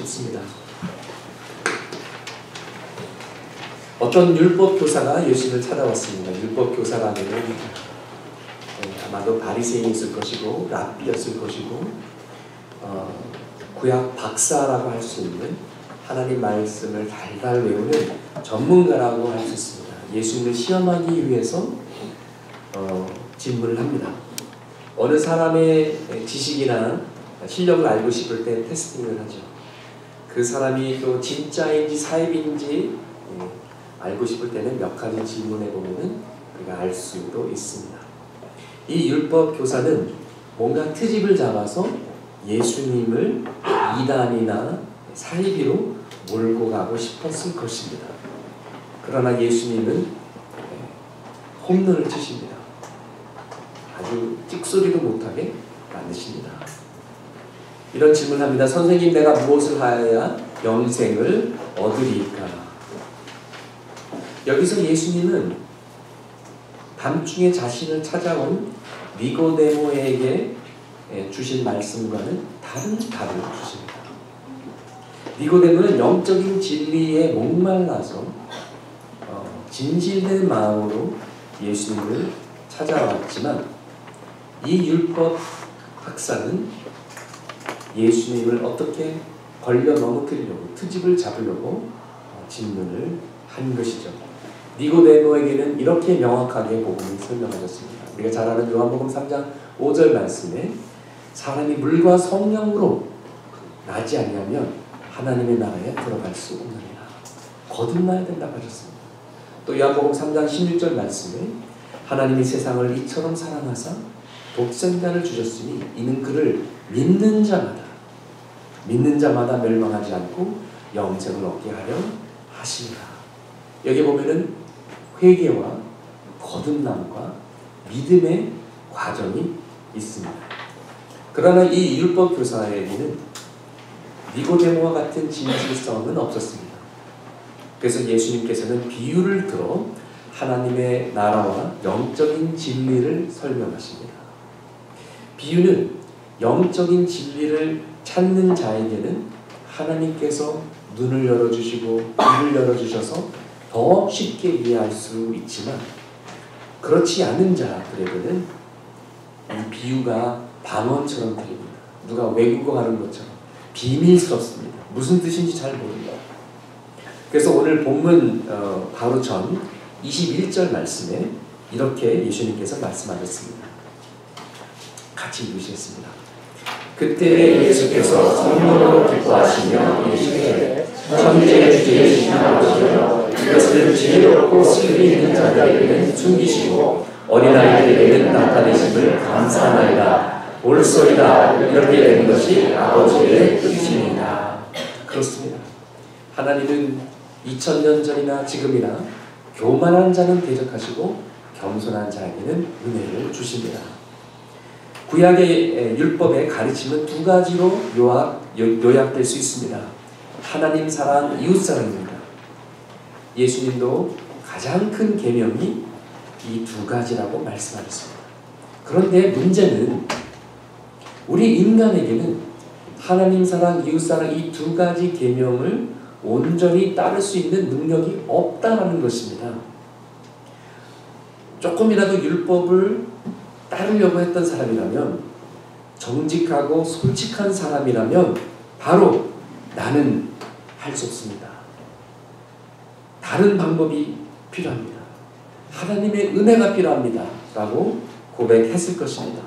싶습니다. 어떤 율법 교사가 예수님을 찾아왔습니다. 율법 교사라면은 아마도 바리새인이었을 것이고 랍비였을 것이고 구약 박사라고 할 수 있는 하나님 말씀을 달달 외우는 전문가라고 할 수 있습니다. 예수님을 시험하기 위해서 질문을 합니다. 어느 사람의 지식이나 실력을 알고 싶을 때 테스팅을 하죠. 그 사람이 또 진짜인지 사입인지 알고 싶을 때는 몇 가지 질문해 보면은 우리가 알 수도 있습니다. 이 율법 교사는 뭔가 트집을 잡아서 예수님을 이단이나 사이비로 몰고 가고 싶었을 것입니다. 그러나 예수님은 홈런을 치십니다. 아주 찍소리도 못하게 만드십니다. 이런 질문을 합니다. 선생님, 내가 무엇을 하여야 영생을 얻으리까? 여기서 예수님은 밤중에 자신을 찾아온 니고데모에게 주신 말씀과는 다른 답을 주십니다. 니고데모는 영적인 진리에 목말라서 진실된 마음으로 예수님을 찾아왔지만 이 율법 학사는 예수님을 어떻게 걸려 넘어뜨리려고 트집을 잡으려고 질문을 한 것이죠. 니고데모에게는 이렇게 명확하게 복음을 설명하셨습니다. 우리가 잘 아는 요한복음 3장 5절 말씀에 사람이 물과 성령으로 나지 않으면 하나님의 나라에 들어갈 수 없느니라. 거듭나야 된다고 하셨습니다. 또 요한복음 3장 16절 말씀에 하나님이 세상을 이처럼 사랑하사 독생자를 주셨으니 이는 그를 믿는 자마다 멸망하지 않고 영생을 얻게 하려 하시니라. 여기 보면은 회개와 거듭남과 믿음의 과정이 있습니다. 그러나 이 율법 교사에게는 니고데모와 같은 진실성은 없었습니다. 그래서 예수님께서는 비유를 들어 하나님의 나라와 영적인 진리를 설명하십니다. 비유는 영적인 진리를 찾는 자에게는 하나님께서 눈을 열어주시고 귀를 열어주셔서 더 쉽게 이해할 수 있지만 그렇지 않은 자들에게는 이 비유가 방언처럼 들립니다. 누가 외국어 하는 것처럼 비밀스럽습니다. 무슨 뜻인지 잘 모릅니다. 그래서 오늘 본문 바로 전 21절 말씀에 이렇게 예수님께서 말씀하셨습니다. 같이 읽으시겠습니다. 그때 예수께서 성령으로 기뻐하시며 이르시되 천지의 주제이신 아버지여 이것을 지혜롭고 슬기 있는 자들에게는 숨기시고 어린아이들에게는 나타내심을 감사하나이다. 옳소이다. 이렇게 된 것이 아버지의 뜻입니다. 그렇습니다. 하나님은 2000년 전이나 지금이나 교만한 자는 대적하시고 겸손한 자에게는 은혜를 주십니다. 구약의 율법의 가르침은 두 가지로 요약될 수 있습니다. 하나님 사랑, 이웃 사랑입니다. 예수님도 가장 큰 계명이 이 두 가지라고 말씀하셨습니다. 그런데 문제는 우리 인간에게는 하나님 사랑, 이웃 사랑 이 두 가지 계명을 온전히 따를 수 있는 능력이 없다는 것입니다. 조금이라도 율법을 따르려고 했던 사람이라면, 정직하고 솔직한 사람이라면 바로 나는 할 수 없습니다. 다른 방법이 필요합니다. 하나님의 은혜가 필요합니다. 라고 고백했을 것입니다.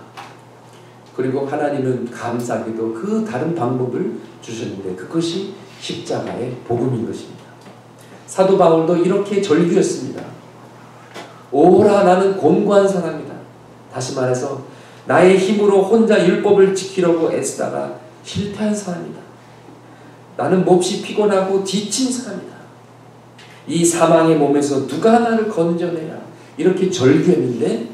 그리고 하나님은 감사하게도 그 다른 방법을 주셨는데 그것이 십자가의 복음인 것입니다. 사도 바울도 이렇게 절규했습니다. 오라, 나는 곤고한 사람이다. 다시 말해서 나의 힘으로 혼자 율법을 지키려고 애쓰다가 실패한 사람이다. 나는 몹시 피곤하고 지친 사람이다. 이 사망의 몸에서 누가 나를 건져내야, 이렇게 절규했는데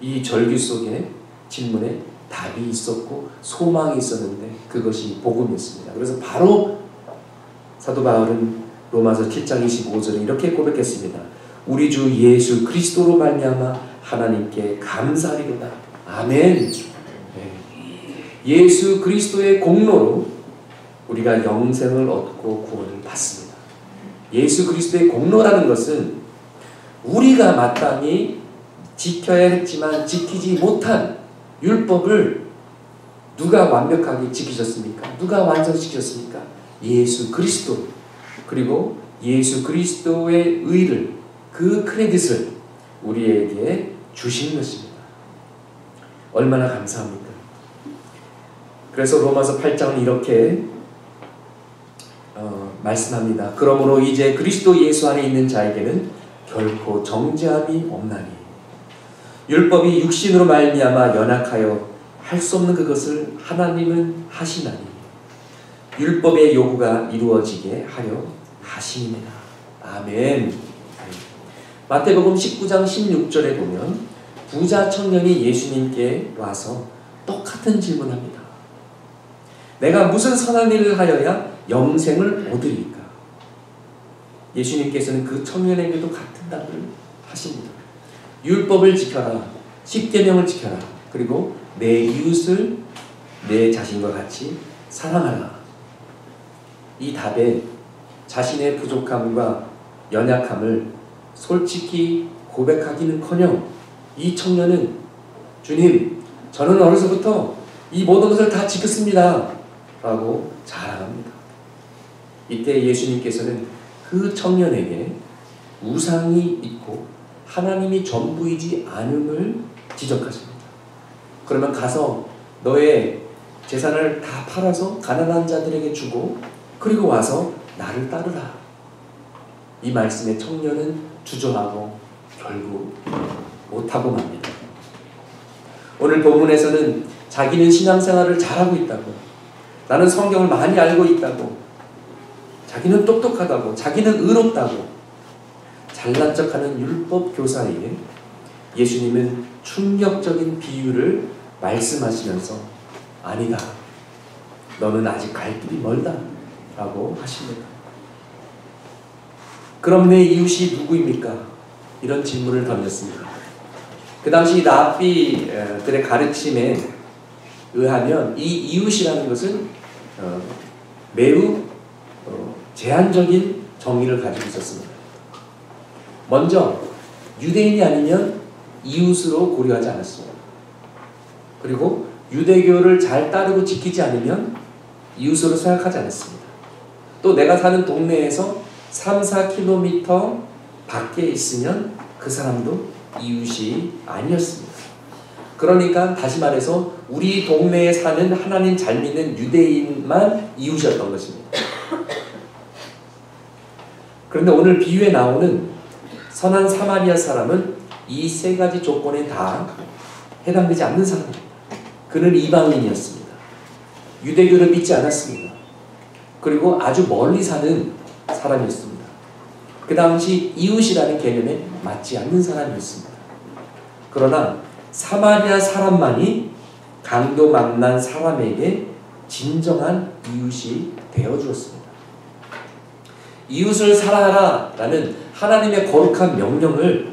이 절규 속에 질문에 답이 있었고 소망이 있었는데 그것이 복음이었습니다. 그래서 바로 사도 바울은 로마서 7장 25절에 이렇게 고백했습니다. 우리 주 예수 그리스도로 말미암아 하나님께 감사하리로다. 아멘. 예수 그리스도의 공로로 우리가 영생을 얻고 구원을 받습니다. 예수 그리스도의 공로라는 것은 우리가 마땅히 지켜야 했지만 지키지 못한 율법을 누가 완벽하게 지키셨습니까? 누가 완성시켰습니까? 예수 그리스도. 그리고 예수 그리스도의 의를, 그 크레딧을 우리에게 주신 것입니다. 얼마나 감사합니까? 그래서 로마서 8장은 이렇게 말씀합니다. 그러므로 이제 그리스도 예수 안에 있는 자에게는 결코 정죄함이 없나니 율법이 육신으로 말미암아 연약하여 할 수 없는 그것을 하나님은 하시나니 율법의 요구가 이루어지게 하려 하심이니라. 아멘. 마태복음 19장 16절에 보면 부자 청년이 예수님께 와서 똑같은 질문합니다. 내가 무슨 선한 일을 하여야 영생을 얻으리까? 예수님께서는 그 청년에게도 같은 답을 하십니다. 율법을 지켜라. 십계명을 지켜라. 그리고 내 이웃을 내 자신과 같이 사랑하라. 이 답에 자신의 부족함과 연약함을 솔직히 고백하기는커녕 이 청년은 주님, 저는 어려서부터 이 모든 것을 다 지켰습니다 라고 자랑합니다. 이때 예수님께서는 그 청년에게 우상이 있고 하나님이 전부이지 않음을 지적하십니다. 그러면 가서 너의 재산을 다 팔아서 가난한 자들에게 주고 그리고 와서 나를 따르라. 이 말씀에 청년은 주저하고 결국 못하고 맙니다. 오늘 본문에서는 자기는 신앙생활을 잘하고 있다고, 나는 성경을 많이 알고 있다고, 자기는 똑똑하다고, 자기는 의롭다고 잘난 척하는 율법 교사에게 예수님은 충격적인 비유를 말씀하시면서 아니다, 너는 아직 갈 길이 멀다 라고 하십니다. 그럼 내 이웃이 누구입니까? 이런 질문을 던졌습니다. 그 당시 랍비들의 가르침에 의하면 이 이웃이라는 것은 매우 제한적인 정의를 가지고 있었습니다. 먼저 유대인이 아니면 이웃으로 고려하지 않았습니다. 그리고 유대교를 잘 따르고 지키지 않으면 이웃으로 생각하지 않았습니다. 또 내가 사는 동네에서 3-4km 밖에 있으면 그 사람도 이웃이 아니었습니다. 그러니까 다시 말해서 우리 동네에 사는 하나님 잘 믿는 유대인만 이웃이었던 것입니다. 그런데 오늘 비유에 나오는 선한 사마리아 사람은 이 세 가지 조건에 다 해당되지 않는 사람입니다. 그는 이방인이었습니다. 유대교를 믿지 않았습니다. 그리고 아주 멀리 사는 사람이었습니다. 그 당시 이웃이라는 개념에 맞지 않는 사람이었습니다. 그러나 사마리아 사람만이 강도 만난 사람에게 진정한 이웃이 되어주었습니다. 이웃을 사랑하라 라는 하나님의 거룩한 명령을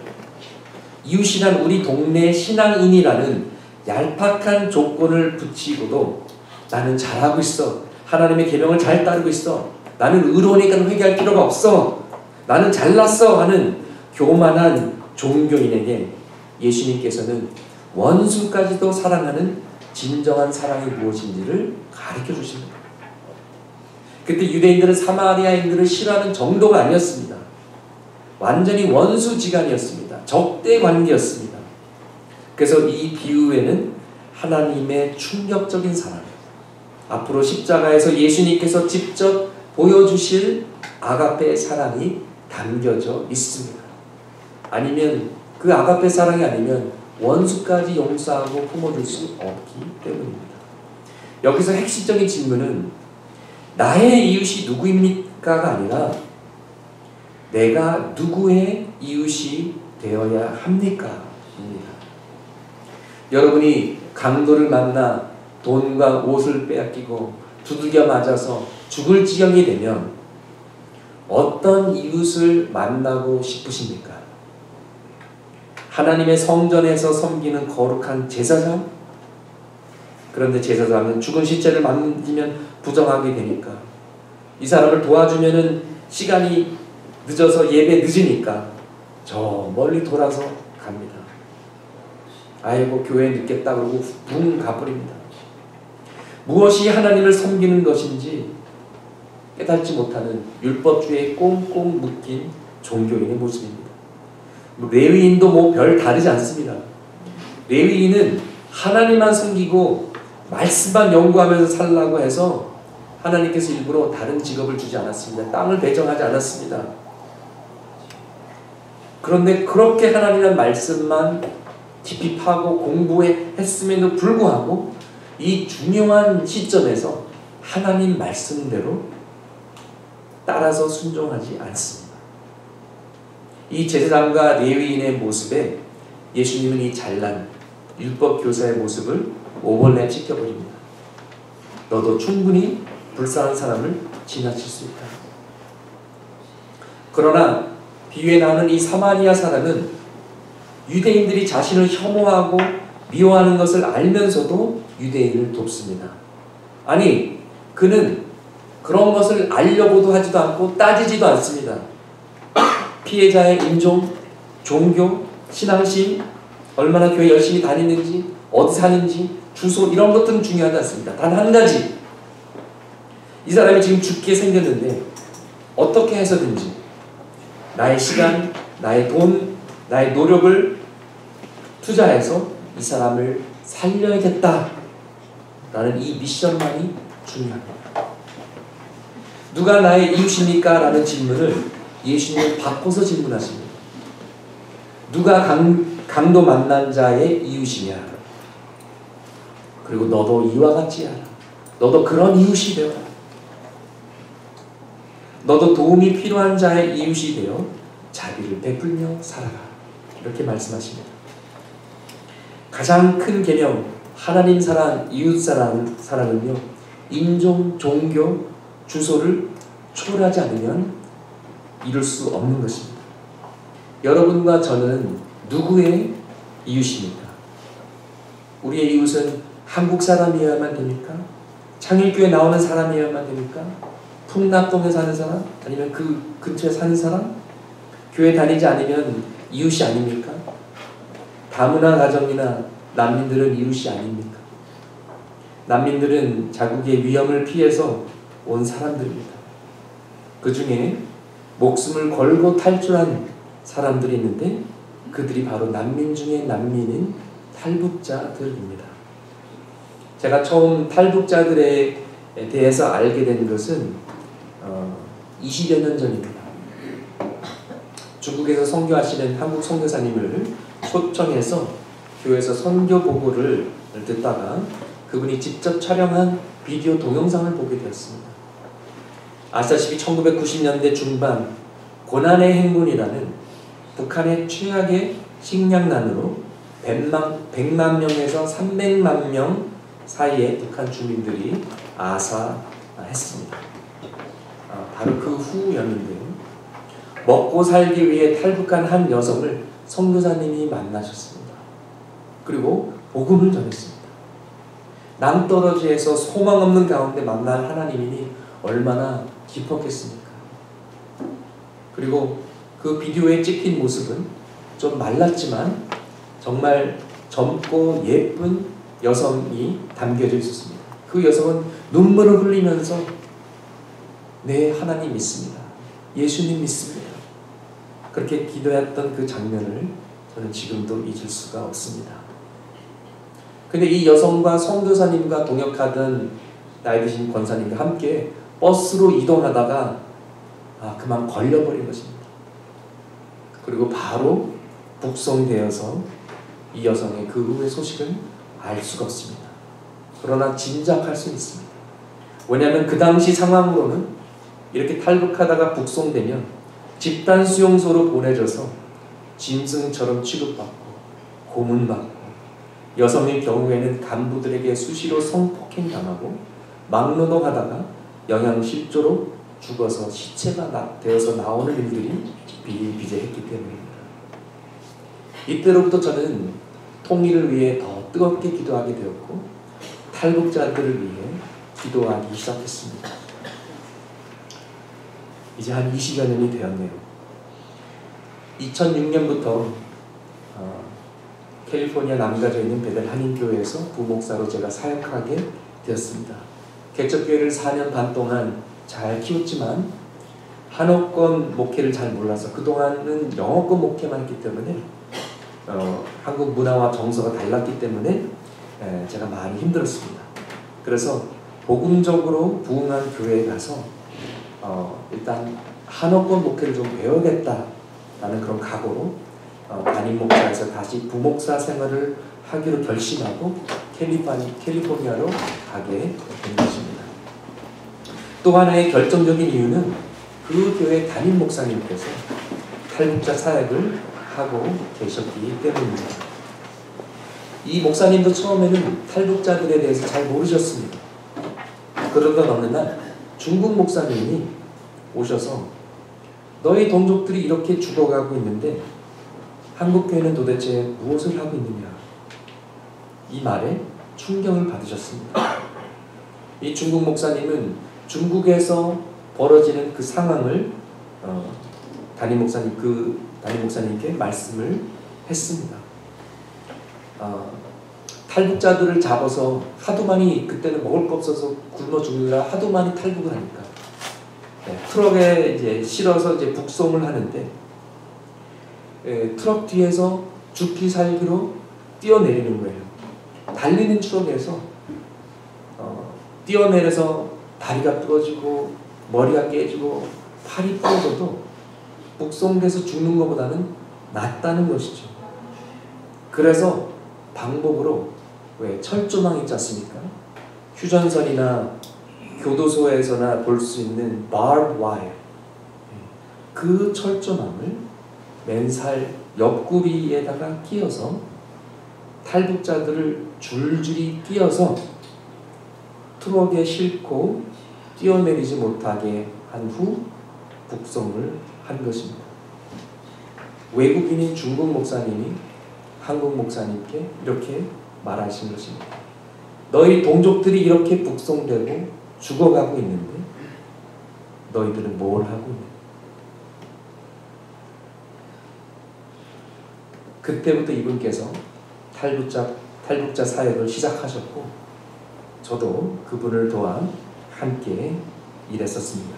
이웃이란 우리 동네 신앙인이라는 얄팍한 조건을 붙이고도 나는 잘하고 있어, 하나님의 계명을 잘 따르고 있어, 나는 의로우니까 회개할 필요가 없어, 나는 잘났어 하는 교만한 종교인에게 예수님께서는 원수까지도 사랑하는 진정한 사랑이 무엇인지를 가르쳐 주십니다. 그때 유대인들은 사마리아인들을 싫어하는 정도가 아니었습니다. 완전히 원수지간이었습니다. 적대 관계였습니다. 그래서 이 비유에는 하나님의 충격적인 사랑, 앞으로 십자가에서 예수님께서 직접 보여주실 아가페 사랑이 담겨져 있습니다. 아니면 그 아가페 사랑이 아니면 원수까지 용서하고 품어줄 수 없기 때문입니다. 여기서 핵심적인 질문은 나의 이웃이 누구입니까가 아니라 내가 누구의 이웃이 되어야 합니까? 입니다. 여러분이 강도를 만나 돈과 옷을 빼앗기고 두들겨 맞아서 죽을 지경이 되면 어떤 이웃을 만나고 싶으십니까? 하나님의 성전에서 섬기는 거룩한 제사장? 그런데 제사장은 죽은 시체를 만지면 부정하게 되니까 이 사람을 도와주면은 시간이 늦어서 예배 늦으니까 저 멀리 돌아서 갑니다. 아이고 교회 늦겠다 그러고 붕 가버립니다. 무엇이 하나님을 섬기는 것인지 깨닫지 못하는 율법주의에 꽁꽁 묶인 종교인의 모습입니다. 레위인도 별 다르지 않습니다. 레위인은 하나님만 섬기고 말씀만 연구하면서 살라고 해서 하나님께서 일부러 다른 직업을 주지 않았습니다. 땅을 배정하지 않았습니다. 그런데 그렇게 하나님의 말씀만 깊이 파고 공부했음에도 불구하고 이 중요한 시점에서 하나님 말씀대로 따라서 순종하지 않습니다. 이 제사장과 레위인의 모습에 예수님은 이 잘난 율법 교사의 모습을 오버랩 시켜버립니다. 너도 충분히 불쌍한 사람을 지나칠 수 있다. 그러나 비유에 나오는 이 사마리아 사람은 유대인들이 자신을 혐오하고 미워하는 것을 알면서도 유대인을 돕습니다. 아니, 그는 그런 것을 알려고도 하지도 않고 따지지도 않습니다. 피해자의 인종, 종교, 신앙심, 얼마나 교회 열심히 다니는지, 어디 사는지, 주소 이런 것들은 중요하지 않습니다. 단 한 가지, 이 사람이 지금 죽게 생겼는데 어떻게 해서든지 나의 시간, 나의 돈, 나의 노력을 투자해서 이 사람을 살려야겠다 라는 이 미션만이 중요합니다. 누가 나의 이웃입니까? 라는 질문을 예수님은 바꿔서 질문하십니다. 누가 강도 만난 자의 이웃이냐? 그리고 너도 이와 같이 하라. 너도 그런 이웃이 되어라. 너도 도움이 필요한 자의 이웃이 되어 자비를 베풀며 살아라. 이렇게 말씀하십니다. 가장 큰 개념, 하나님 사랑, 이웃 사랑은요, 인종, 종교, 주소를 초월하지 않으면 이룰 수 없는 것입니다. 여러분과 저는 누구의 이웃입니까? 우리의 이웃은 한국 사람이어야만 됩니까? 창일교회 나오는 사람이어야만 됩니까? 풍납동에 사는 사람? 아니면 그 근처에 사는 사람? 교회 다니지 않으면 이웃이 아닙니까? 다문화 가정이나 난민들은 이웃이 아닙니까? 난민들은 자국의 위험을 피해서 온 사람들입니다. 그 중에 목숨을 걸고 탈출한 사람들이 있는데 그들이 바로 난민 중에 난민인 탈북자들입니다. 제가 처음 탈북자들에 대해서 알게 된 것은 20여 년 전입니다. 중국에서 선교하시는 한국 선교사님을 초청해서 교회에서 선교 보고를 듣다가 그분이 직접 촬영한 비디오 동영상을 보게 되었습니다. 아시다시피 1990년대 중반 고난의 행군이라는 북한의 최악의 식량난으로 100만 명에서 300만 명 사이에 북한 주민들이 아사했습니다. 바로 그 후였는데요. 먹고 살기 위해 탈북한 한 여성을 선교사님이 만나셨습니다. 그리고 복음을 전했습니다. 낭떠러지에서 소망 없는 가운데 만난 하나님이니 얼마나 기뻤겠습니까? 그리고 그 비디오에 찍힌 모습은 좀 말랐지만 정말 젊고 예쁜 여성이 담겨져 있었습니다. 그 여성은 눈물을 흘리면서 네, 하나님 믿습니다. 예수님 믿습니다. 그렇게 기도했던 그 장면을 저는 지금도 잊을 수가 없습니다. 근데 이 여성과 선교사님과 동역하던 나이 드신 권사님과 함께 버스로 이동하다가 그만 걸려버린 것입니다. 그리고 바로 북송되어서 이 여성의 그 후의 소식은 알 수가 없습니다. 그러나 짐작할 수 있습니다. 왜냐하면 그 당시 상황으로는 이렇게 탈북하다가 북송되면 집단 수용소로 보내져서 짐승처럼 취급받고 고문받고 여성의 경우에는 간부들에게 수시로 성폭행당하고 막노동하다가 영양실조로 죽어서 시체가 되어서 나오는 일들이 비일비재했기 때문입니다. 이때로부터 저는 통일을 위해 더 뜨겁게 기도하게 되었고 탈북자들을 위해 기도하기 시작했습니다. 이제 한 20여 년이 되었네요. 2006년부터 캘리포니아 남가주에 있는 베델 한인교회에서 부목사로 제가 사역하게 되었습니다. 개척교회를 4년 반 동안 잘 키웠지만 한어권 목회를 잘 몰라서 그동안은 영어권 목회만 했기 때문에 한국 문화와 정서가 달랐기 때문에 제가 많이 힘들었습니다. 그래서 복음적으로 부흥한 교회에 가서 일단 한어권 목회를 좀 배워야겠다라는 그런 각오로 담임 목사에서 다시 부목사 생활을 하기로 결심하고 캘리포니아로 가게 된 것입니다. 또 하나의 결정적인 이유는 그 교회 담임 목사님께서 탈북자 사역을 하고 계셨기 때문입니다. 이 목사님도 처음에는 탈북자들에 대해서 잘 모르셨습니다. 그러던 어느 날 중국 목사님이 오셔서 너희 동족들이 이렇게 죽어가고 있는데 한국교회는 도대체 무엇을 하고 있느냐, 이 말에 충격을 받으셨습니다. 이 중국 목사님은 중국에서 벌어지는 그 상황을 담임 목사님께 말씀을 했습니다. 탈북자들을 잡아서 하도 많이, 그때는 먹을 거 없어서 굶어 죽느라 하도 많이 탈북을 하니까 트럭에 이제 실어서 이제 북송을 하는데 트럭 뒤에서 죽기 살기로 뛰어내리는 거예요. 달리는 트럭에서 뛰어내려서 다리가 부러지고 머리가 깨지고 팔이 부러져도 북송돼서 죽는 것보다는 낫다는 것이죠. 그래서 방법으로 왜 철조망 있지 않습니까? 휴전선이나 교도소에서나 볼 수 있는 barbed wire, 그 철조망을 맨살 옆구리에다가 끼워서 탈북자들을 줄줄이 끼워서 트럭에 싣고 뛰어내리지 못하게 한 후 북송을 한 것입니다. 외국인인 중국 목사님이 한국 목사님께 이렇게 말하신 것입니다. 너희 동족들이 이렇게 북송되고 죽어가고 있는데 너희들은 뭘 하고 있냐? 그때부터 이분께서 탈북자 사역을 시작하셨고 저도 그분을 도와 함께 일했었습니다.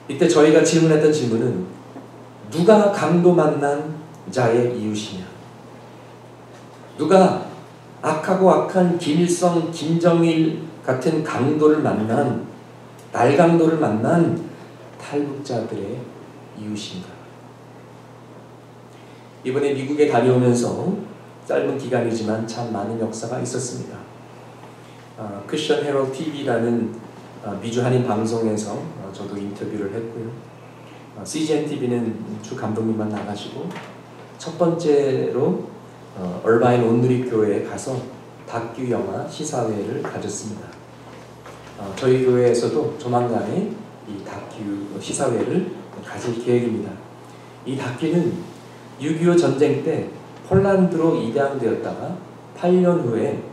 이때 저희가 질문했던 질문은 누가 강도 만난 자의 이웃이냐? 누가 악하고 악한 김일성, 김정일 같은 강도를 만난, 날강도를 만난 탈북자들의 이웃인가? 이번에 미국에 다녀오면서 짧은 기간이지만 참 많은 역사가 있었습니다. 크리스천 헤럴드 TV라는 미주 한인 방송에서 저도 인터뷰를 했고요. CGN TV는 주 감독님만 나가시고 첫 번째로 얼바인 온누리 교회에 가서 다큐 영화 시사회를 가졌습니다. 저희 교회에서도 조만간에 이 다큐 시사회를 가질 계획입니다. 이 다큐는 6.25 전쟁 때 폴란드로 입양되었다가 8년 후에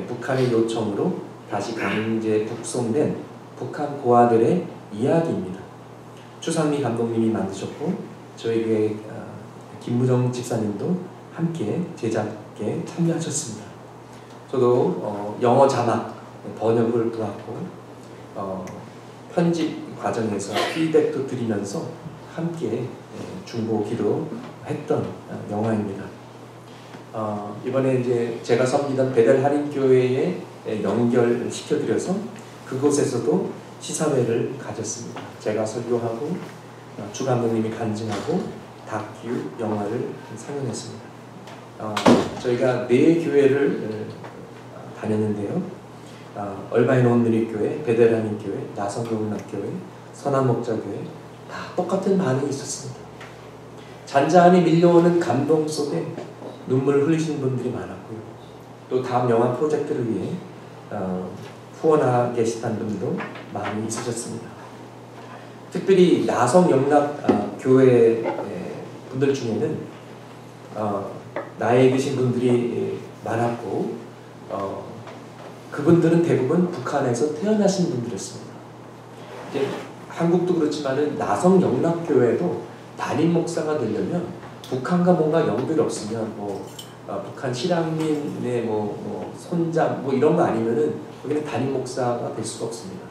북한의 요청으로 다시 강제 북송된 북한 고아들의 이야기입니다. 추상미 감독님이 만드셨고 저희 교회 김무정 집사님도 함께 제작에 참여하셨습니다. 저도 영어 자막 번역을 도왔고 편집 과정에서 피드백도 드리면서 함께 중보기도 했던 영화입니다. 이번에 이제 제가 섬기던 베델 한인교회에 연결시켜드려서 그곳에서도 시사회를 가졌습니다. 제가 설교하고 주 감독님이 간증하고 다큐 영화를 상영했습니다. 저희가 4교회를 다녔는데요. 얼바인 온누리교회, 베델 한인교회, 나성용락교회, 선한목자교회 다 똑같은 반응이 있었습니다. 잔잔히 밀려오는 감동 속에 눈물 흘리시는 분들이 많았고요. 또 다음 영화 프로젝트를 위해 후원하고 계시던 분도 많이 있으셨습니다. 특별히 나성영락교회 분들 중에는 나이에 드신 분들이 많았고 그분들은 대부분 북한에서 태어나신 분들이었습니다. 이제 한국도 그렇지만은 나성 영락교회도 담임 목사가 되려면 북한과 뭔가 연결이 없으면 북한 실향민의 손자 이런 거 아니면은 거기는 담임 목사가 될 수가 없습니다.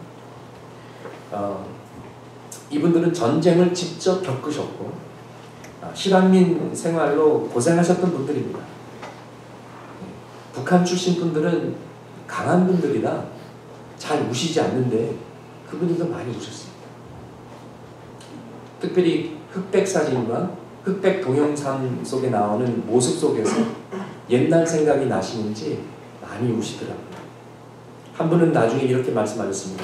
이분들은 전쟁을 직접 겪으셨고 실향민 생활로 고생하셨던 분들입니다. 북한 출신 분들은 강한 분들이라 잘 우시지 않는데 그분들도 많이 우셨습니다. 특별히 흑백 사진과 흑백 동영상 속에 나오는 모습 속에서 옛날 생각이 나시는지 많이 우시더라고요. 한 분은 나중에 이렇게 말씀하셨습니다.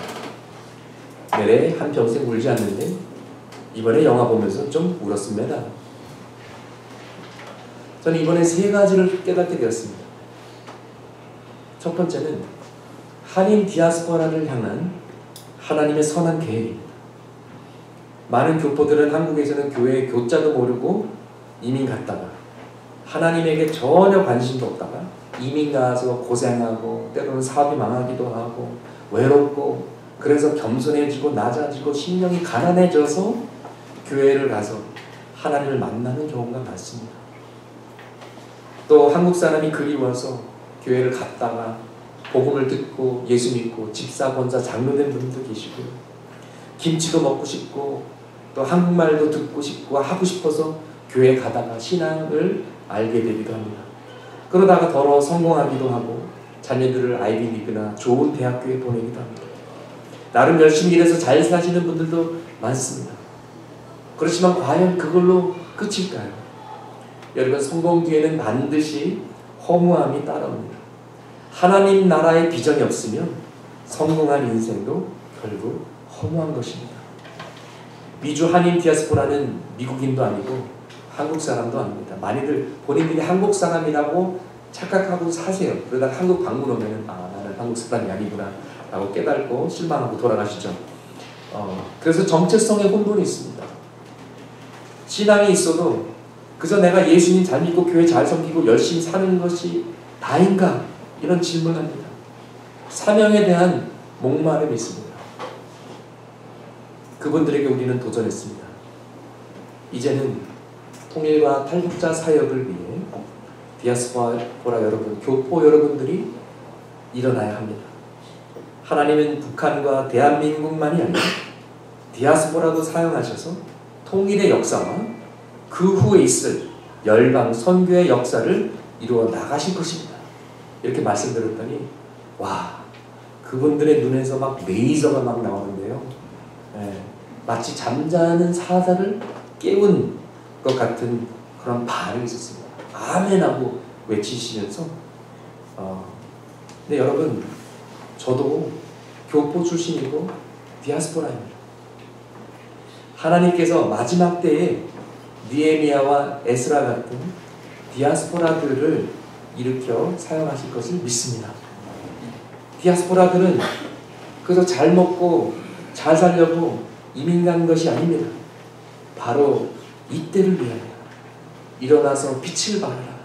내래 한평생 울지 않는데 이번에 영화 보면서 좀 울었습니다. 저는 이번에 3가지를 깨닫게 되었습니다. 첫 번째는 한인 디아스포라를 향한 하나님의 선한 계획입니다. 많은 교포들은 한국에서는 교회의 교자도 모르고 이민 갔다가 하나님에게 전혀 관심도 없다가 이민 가서 고생하고 때로는 사업이 망하기도 하고 외롭고 그래서 겸손해지고 낮아지고 심령이 가난해져서 교회를 가서 하나님을 만나는 경우가 많습니다. 또 한국 사람이 그리워서 교회를 갔다가 복음을 듣고 예수 믿고 집사, 권사, 장로된 분도 계시고요. 김치도 먹고 싶고 또 한국말도 듣고 싶고 하고 싶어서 교회 가다가 신앙을 알게 되기도 합니다. 그러다가 더러 성공하기도 하고 자녀들을 아이비리그나 좋은 대학교에 보내기도 합니다. 나름 열심히 일해서 잘 사시는 분들도 많습니다. 그렇지만 과연 그걸로 끝일까요? 여러분, 성공 뒤에는 반드시 허무함이 따라옵니다. 하나님 나라의 비전이 없으면 성공한 인생도 결국 허무한 것입니다. 미주 한인 디아스포라는 미국인도 아니고 한국 사람도 아닙니다. 많이들 본인들이 한국 사람이라고 착각하고 사세요. 그러다가 한국 방문 오면은 나는 한국 사람이 아니구나 라고 깨닫고 실망하고 돌아가시죠. 그래서 정체성의 혼돈이 있습니다. 신앙이 있어도 그저 내가 예수님 잘 믿고 교회 잘 섬기고 열심히 사는 것이 다인가? 이런 질문을 합니다. 사명에 대한 목마름이 있습니다. 그분들에게 우리는 도전했습니다. 이제는 통일과 탈북자 사역을 위해 디아스포라 여러분, 교포 여러분들이 일어나야 합니다. 하나님은 북한과 대한민국만이 아니라 디아스포라도 사용하셔서 통일의 역사와 그 후에 있을 열방 선교의 역사를 이루어 나가실 것입니다. 이렇게 말씀드렸더니 와, 그분들의 눈에서 막 레이저가 막 나오는데요. 마치 잠자는 사자를 깨운 것 같은 그런 반응이 있었습니다. 아멘 하고 외치시면서 근데 여러분, 저도 교포 출신이고 디아스포라입니다. 하나님께서 마지막 때에 느헤미야와 에스라 같은 디아스포라들을 일으켜 사용하실 것을 믿습니다. 디아스포라들은 그저 잘 먹고 잘 살려고 이민 간 것이 아닙니다. 바로 이때를 위하여 일어나서 빛을 발하라.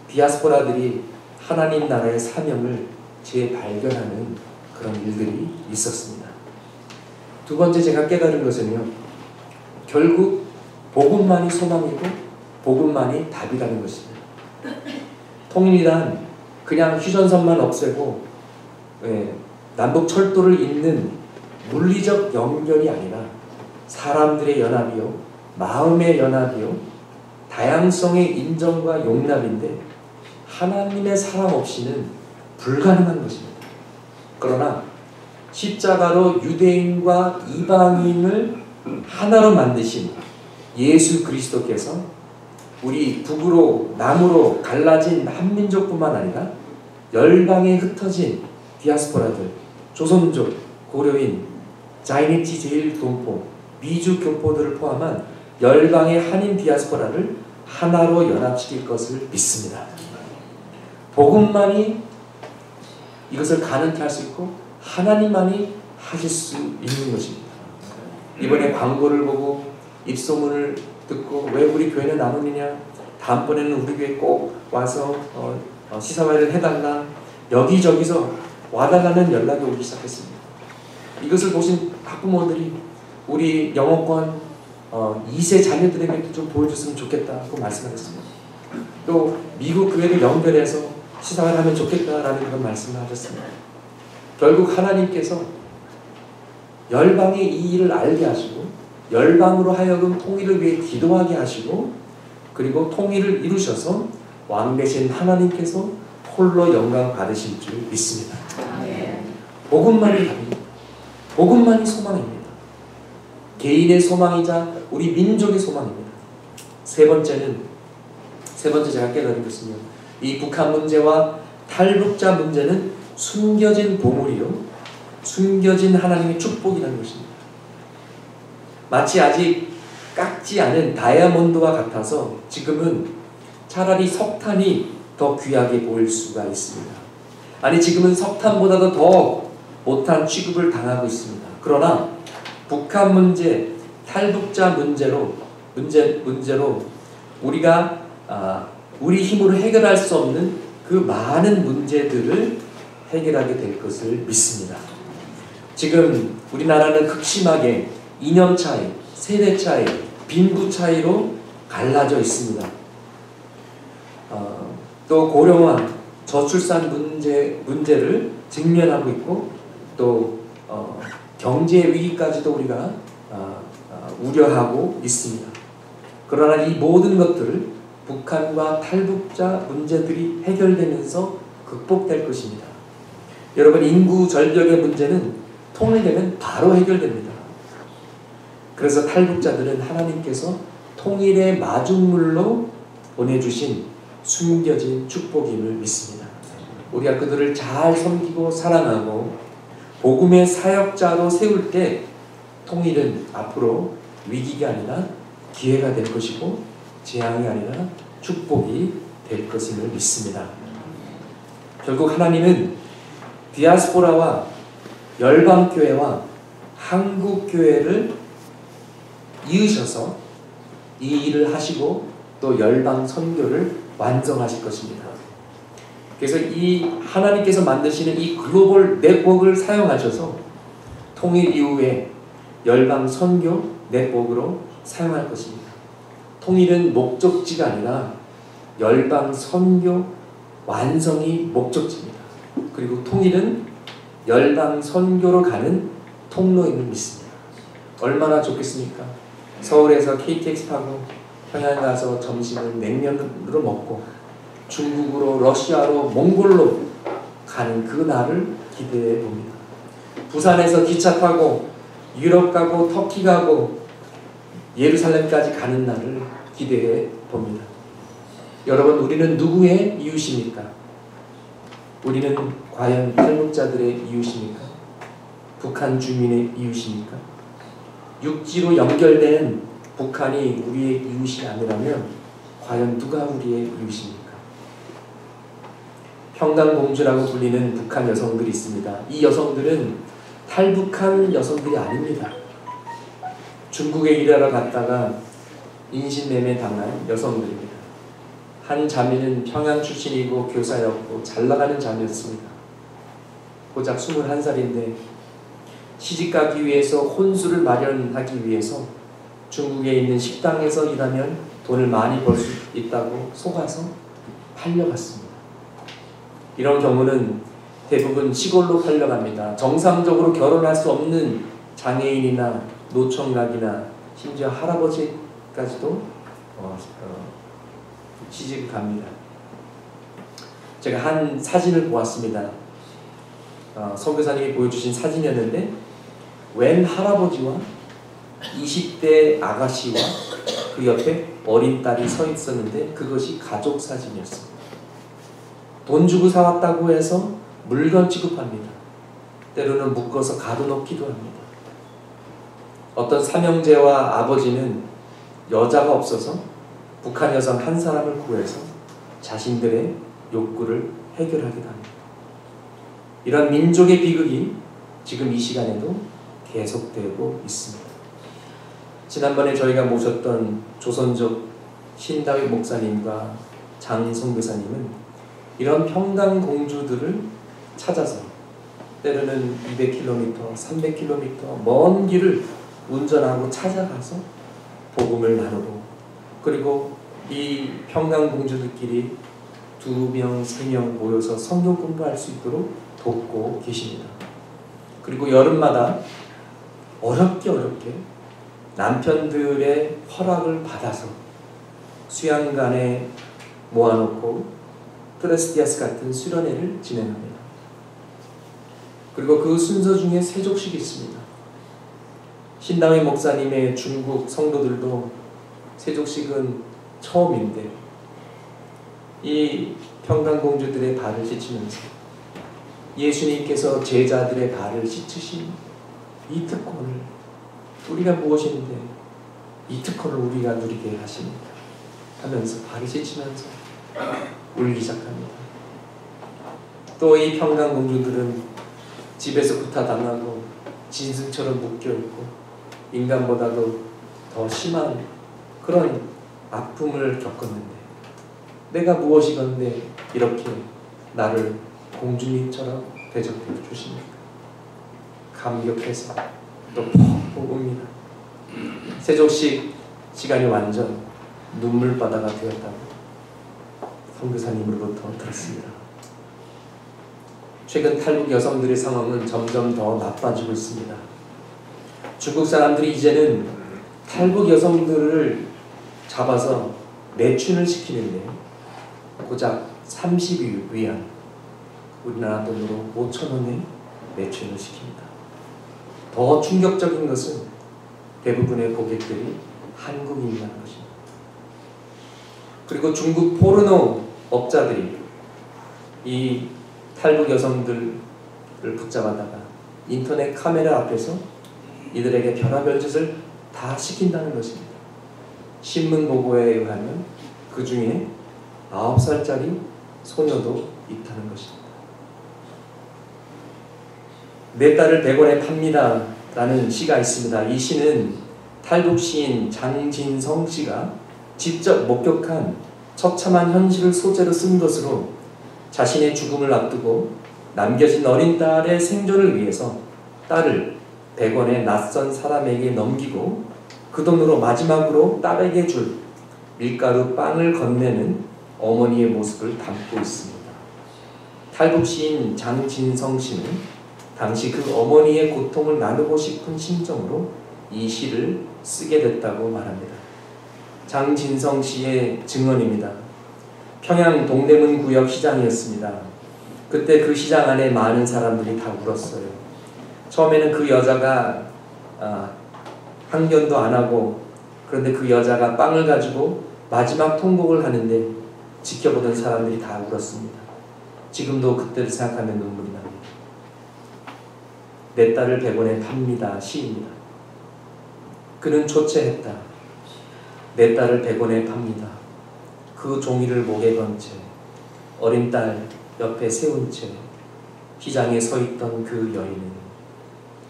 디아스포라들이 하나님 나라의 사명을 재발견하는 그런 일들이 있었습니다. 두 번째 제가 깨달은 것은요, 결국 복음만이 소망이고 복음만이 답이라는 것입니다. 통일이란 그냥 휴전선만 없애고 남북 철도를 잇는 물리적 연결이 아니라 사람들의 연합이요, 마음의 연합이요, 다양성의 인정과 용납인데 하나님의 사랑 없이는 불가능한 것입니다. 그러나 십자가로 유대인과 이방인을 하나로 만드신 예수 그리스도께서 우리 북으로 남으로 갈라진 한민족뿐만 아니라 열방에 흩어진 디아스포라들, 조선족, 고려인, 자이니치 제일동포, 미주 교포들을 포함한 열방의 한인 디아스포라를 하나로 연합시킬 것을 믿습니다. 복음만이 이것을 가능케 할 수 있고 하나님만이 하실 수 있는 것입니다. 이번에 광고를 보고 입소문을 듣고 왜 우리 교회는 안 오느냐, 다음번에는 우리 교회 꼭 와서 시사회를 해달라, 여기저기서 와달라는 연락이 오기 시작했습니다. 이것을 보신 학부모들이 우리 영어권 2세 자녀들에게도 좀 보여줬으면 좋겠다고 말씀하셨습니다. 또 미국 교회를 연결해서 시상을 하면 좋겠다라는 그런 말씀을 하셨습니다. 결국 하나님께서 열방이 이 일을 알게 하시고 열방으로 하여금 통일을 위해 기도하게 하시고 그리고 통일을 이루셔서 왕 되신 하나님께서 홀로 영광 받으실 줄 믿습니다. 복음만이 답입니다. 복음만이 소망입니다. 개인의 소망이자 우리 민족의 소망입니다. 세 번째 제가 깨달은 것은요. 이 북한 문제와 탈북자 문제는 숨겨진 보물이요. 숨겨진 하나님의 축복이라는 것입니다. 마치 아직 깎지 않은 다이아몬드와 같아서 지금은 차라리 석탄이 더 귀하게 보일 수가 있습니다. 아니 지금은 석탄보다도 더 못한 취급을 당하고 있습니다. 그러나 북한 문제, 탈북자 문제로 우리가 우리 힘으로 해결할 수 없는 그 많은 문제들을 해결하게 될 것을 믿습니다. 지금 우리나라는 극심하게 이념 차이, 세대 차이, 빈부 차이로 갈라져 있습니다. 또 고령화, 저출산 문제를 직면하고 있고 또 경제 위기까지도 우리가 우려하고 있습니다. 그러나 이 모든 것들을 북한과 탈북자 문제들이 해결되면서 극복될 것입니다. 여러분 인구 절벽의 문제는 통일되면 바로 해결됩니다. 그래서 탈북자들은 하나님께서 통일의 마중물로 보내주신 숨겨진 축복임을 믿습니다. 우리가 그들을 잘 섬기고 사랑하고 복음의 사역자로 세울 때 통일은 앞으로 위기가 아니라 기회가 될 것이고 재앙이 아니라 축복이 될 것임을 믿습니다. 결국 하나님은 디아스포라와 열방교회와 한국교회를 이으셔서 이 일을 하시고 또 열방 선교를 완성하실 것입니다. 그래서 이 하나님께서 만드시는 이 글로벌 네트워크를 사용하셔서 통일 이후에 열방 선교 네트워크로 사용할 것입니다. 통일은 목적지가 아니라 열방 선교 완성이 목적지입니다. 그리고 통일은 열방 선교로 가는 통로임을 믿습니다. 얼마나 좋겠습니까? 서울에서 KTX 타고 평양 가서 점심을 냉면으로 먹고 중국으로 러시아로 몽골로 가는 그 날을 기대해 봅니다. 부산에서 기차 타고 유럽 가고 터키 가고 예루살렘까지 가는 날을 기대해 봅니다. 여러분 우리는 누구의 이웃입니까? 우리는 과연 탈북자들의 이웃입니까? 북한 주민의 이웃입니까? 육지로 연결된 북한이 우리의 이웃이 아니라면 과연 누가 우리의 이웃입니까? 평강공주라고 불리는 북한 여성들이 있습니다. 이 여성들은 탈북한 여성들이 아닙니다. 중국에 일하러 갔다가 인신매매 당한 여성들입니다. 한 자매는 평양 출신이고 교사였고 잘나가는 자매였습니다. 고작 21살인데 시집가기 위해서 혼수를 마련하기 위해서 중국에 있는 식당에서 일하면 돈을 많이 벌 수 있다고 속아서 팔려갔습니다. 이런 경우는 대부분 시골로 팔려갑니다. 정상적으로 결혼할 수 없는 장애인이나 노총각이나 심지어 할아버지까지도 시집을 갑니다. 제가 한 사진을 보았습니다. 선교사님이 보여주신 사진이었는데 웬 할아버지와 20대 아가씨와 그 옆에 어린 딸이 서 있었는데 그것이 가족 사진이었습니다. 돈 주고 사왔다고 해서 물건 취급합니다. 때로는 묶어서 가둬놓기도 합니다. 어떤 삼형제와 아버지는 여자가 없어서 북한 여성 한 사람을 구해서 자신들의 욕구를 해결하기도 합니다. 이런 민족의 비극이 지금 이 시간에도 계속되고 있습니다. 지난번에 저희가 모셨던 조선족 신다윗 목사님과 장 선교사님은 이런 평강공주들을 찾아서 때로는 200km, 300km 먼 길을 운전하고 찾아가서 복음을 나누고, 그리고 이 평강공주들끼리 2명, 3명 모여서 성경 공부할 수 있도록 돕고 계십니다. 그리고 여름마다 어렵게 남편들의 허락을 받아서 수양관에 모아놓고 트레스티아스 같은 수련회를 진행합니다. 그리고 그 순서 중에 세족식이 있습니다. 신당의 목사님의 중국 성도들도 세족식은 처음인데 이 평강공주들의 발을 씻으면서 예수님께서 제자들의 발을 씻으신 이 특권을, 우리가 무엇인데 이 특권을 우리가 누리게 하십니다 하면서 발을 씻으면서 울기 시작합니다. 또 이 평강공주들은 집에서 구타당하고 짐승처럼 묶여있고 인간보다도 더 심한 그런 아픔을 겪었는데 내가 무엇이건데 이렇게 나를 공주님처럼 대접해 주십니까? 감격해서 또 퍽 웁니다. 세족식 시간이 완전 눈물바다가 되었다고 선교사님으로부터 들었습니다. 최근 탈북 여성들의 상황은 점점 더 나빠지고 있습니다. 중국 사람들이 이제는 탈북 여성들을 잡아서 매춘을 시키는데 고작 30위안, 우리나라 돈으로 5,000원에 매춘을 시킵니다. 더 충격적인 것은 대부분의 고객들이 한국인이라는 것입니다. 그리고 중국 포르노 업자들이 이 탈북 여성들을 붙잡아다가 인터넷 카메라 앞에서 이들에게 별의별 짓을 다 시킨다는 것입니다. 신문 보고에 의하면 그 중에 9살짜리 소녀도 있다는 것입니다. 내 딸을 100원에 팝니다 라는 시가 있습니다. 이 시는 탈북 시인 장진성 씨가 직접 목격한 처참한 현실을 소재로 쓴 것으로 자신의 죽음을 앞두고 남겨진 어린 딸의 생존을 위해서 딸을 100원의 낯선 사람에게 넘기고 그 돈으로 마지막으로 딸에게 줄 밀가루 빵을 건네는 어머니의 모습을 담고 있습니다. 탈북 시인 장진성 씨는 당시 그 어머니의 고통을 나누고 싶은 심정으로 이 시를 쓰게 됐다고 말합니다. 장진성 씨의 증언입니다. 평양 동대문 구역 시장이었습니다. 그때 그 시장 안에 많은 사람들이 다 울었어요. 처음에는 그 여자가 항변도 안 하고, 그런데 그 여자가 빵을 가지고 마지막 통곡을 하는데 지켜보던 사람들이 다 울었습니다. 지금도 그때를 생각하면 눈물이 납니다. 내 딸을 100원에 팝니다 시입니다. 그는 초췌했다. 내 딸을 100원에 팝니다. 그 종이를 목에 건 채 어린 딸 옆에 세운 채 시장에 서 있던 그 여인은,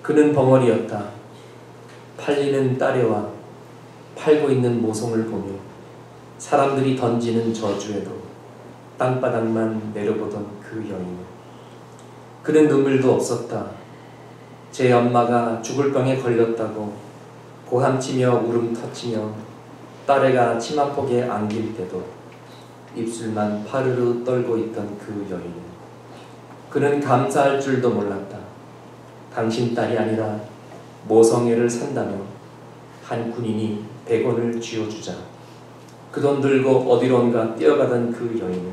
그는 벙어리였다. 팔리는 딸애와 팔고 있는 모성을 보며 사람들이 던지는 저주에도 땅바닥만 내려보던 그 여인. 그는 눈물도 없었다. 제 엄마가 죽을 병에 걸렸다고 고함치며 울음 터치며 딸애가 치마폭에 안길 때도 입술만 파르르 떨고 있던 그 여인. 그는 감사할 줄도 몰랐다. 당신 딸이 아니라 모성애를 산다며 한 군인이 100원을 쥐어주자 그 돈 들고 어디론가 뛰어가던 그 여인은,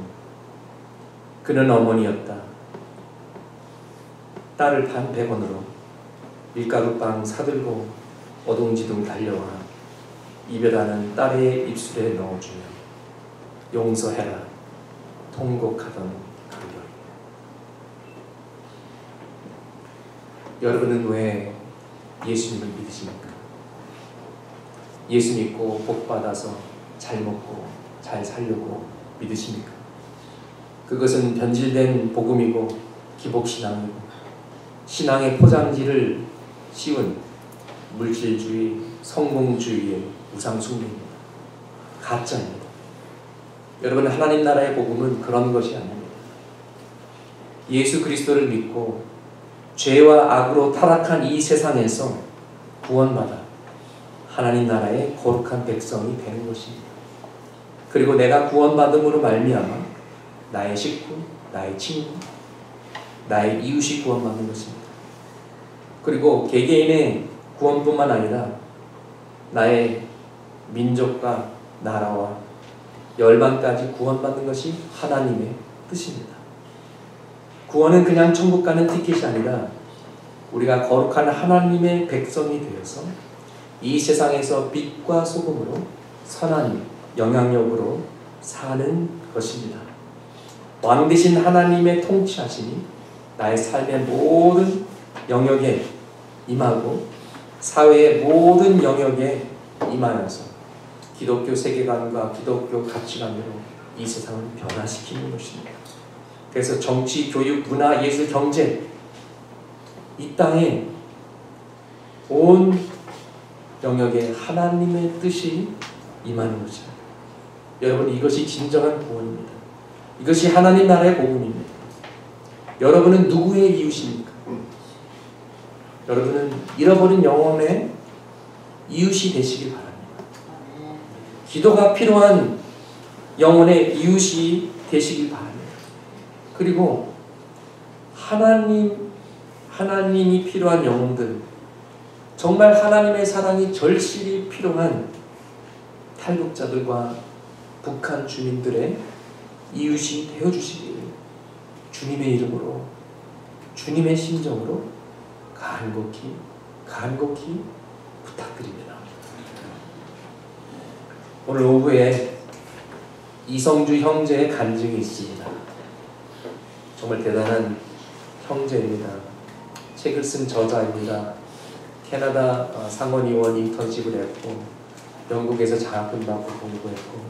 그는 어머니였다. 딸을 판 100원으로 밀가루빵 사들고 어둥지둥 달려와 이별하는 딸의 입술에 넣어주며 용서해라 통곡하던 그 여인. 여러분은 왜 예수님을 믿으십니까? 예수 믿고 복 받아서 잘 먹고 잘 살려고 믿으십니까? 그것은 변질된 복음이고 기복신앙이고 신앙의 포장지를 씌운 물질주의, 성공주의의 우상숭배입니다. 가짜입니다. 여러분, 하나님 나라의 복음은 그런 것이 아닙니다. 예수 그리스도를 믿고 죄와 악으로 타락한 이 세상에서 구원받아 하나님 나라의 거룩한 백성이 되는 것입니다. 그리고 내가 구원받음으로 말미암아 나의 식구, 나의 친구, 나의 이웃이 구원받는 것입니다. 그리고 개개인의 구원뿐만 아니라 나의 민족과 나라와 열방까지 구원받는 것이 하나님의 뜻입니다. 구원은 그냥 천국 가는 티켓이 아니라 우리가 거룩한 하나님의 백성이 되어서 이 세상에서 빛과 소금으로 선한 영향력으로 사는 것입니다. 왕 되신 하나님의 통치하심이 나의 삶의 모든 영역에 임하고 사회의 모든 영역에 임하여서 기독교 세계관과 기독교 가치관으로 이 세상을 변화시키는 것입니다. 그래서 정치, 교육, 문화, 예술, 경제 이 땅에 온 영역에 하나님의 뜻이 임하는 것입니다. 여러분, 이것이 진정한 구원입니다. 이것이 하나님 나라의 복음입니다. 여러분은 누구의 이웃입니까? 여러분은 잃어버린 영혼의 이웃이 되시길 바랍니다. 기도가 필요한 영혼의 이웃이 되시길 바랍니다. 그리고 하나님이 필요한 영혼들, 정말 하나님의 사랑이 절실히 필요한 탈북자들과 북한 주민들의 이웃이 되어주시길 주님의 이름으로, 주님의 심정으로 간곡히 부탁드립니다. 오늘 오후에 이성주 형제의 간증이 있습니다. 정말 대단한 형제입니다. 책을 쓴 저자입니다. 캐나다 상원의원 인턴십을 했고 영국에서 장학금 받고 공부했고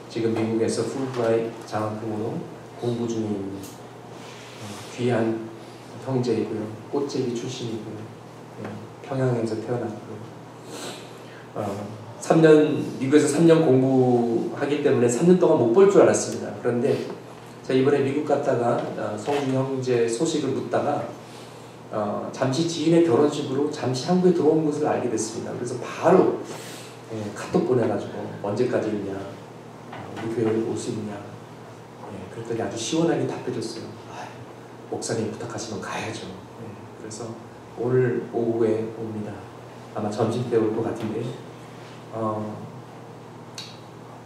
지금 미국에서 풀브라이트 장학금으로 공부 중에 있는 귀한 형제이고요. 꽃제비 출신이고요. 평양에서 태어났고요. 3년 미국에서 3년 공부하기 때문에 3년 동안 못 볼 줄 알았습니다. 그런데 제가 이번에 미국 갔다가 성주 형제 소식을 묻다가 잠시 지인의 결혼식으로 잠시 한국에 들어온 것을 알게 됐습니다. 그래서 바로 카톡 보내가지고 언제까지 있냐, 우리 교회를 올 수 있냐. 그랬더니 아주 시원하게 답해줬어요. 목사님 부탁하시면 가야죠. 그래서 오늘 오후에 옵니다. 아마 점심 때 올 것 같은데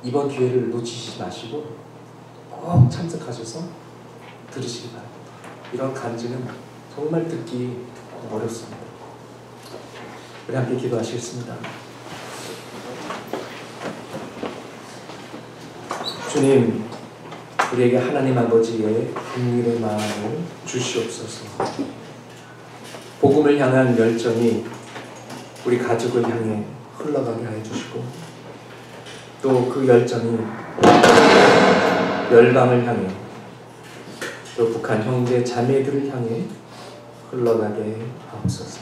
이번 기회를 놓치시지 마시고 꼭 참석하셔서 들으시기 바랍니다. 이런 간증은 정말 듣기 어렵습니다. 우리 함께 기도하시겠습니다. 주님, 우리에게 하나님 아버지의 긍휼의 마음을 주시옵소서. 복음을 향한 열정이 우리 가족을 향해 흘러가게 하여 주시고 또 그 열정이 열방을 향해 또 북한 형제 자매들을 향해 흘러가게 하옵소서.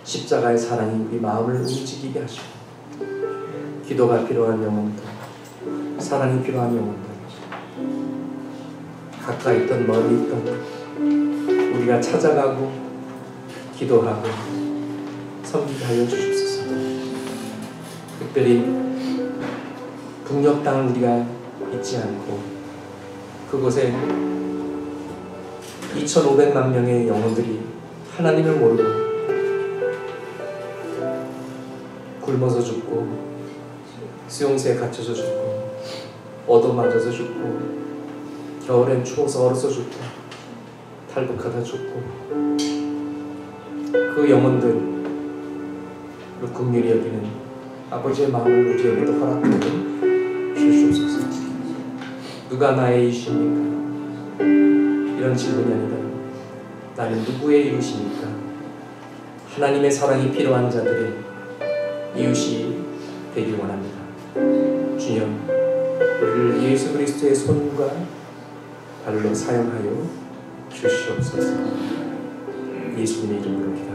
십자가의 사랑이 우리 마음을 움직이게 하시고 기도가 필요한 영혼들, 사랑이 필요한 영혼들, 가까이 있던 멀리 있던 우리가 찾아가고 기도하고 섬기게 하여 주십소서. 특별히 북녘 땅을 우리가 잊지 않고 그곳에 2,500만 명의 영혼들이 하나님을 모르고 굶어서 죽고 수용소에 갇혀서 죽고 얻어맞아서 죽고 겨울엔 추워서 얼어서 죽고 탈북하다 죽고 그 영혼들을 긍휼히 여기는 아버지의 마음을 우리에게도 허락하여 주시옵소서. 누가 나의 이웃입니까? 이런 질문이 아니라 나는 누구의 이웃입니까? 하나님의 사랑이 필요한 자들의 이웃이 되길 원합니다. 주님, 우리를 예수 그리스도의 손과 발로 사용하여 주시옵소서. 예수님의 이름으로 기도합니다.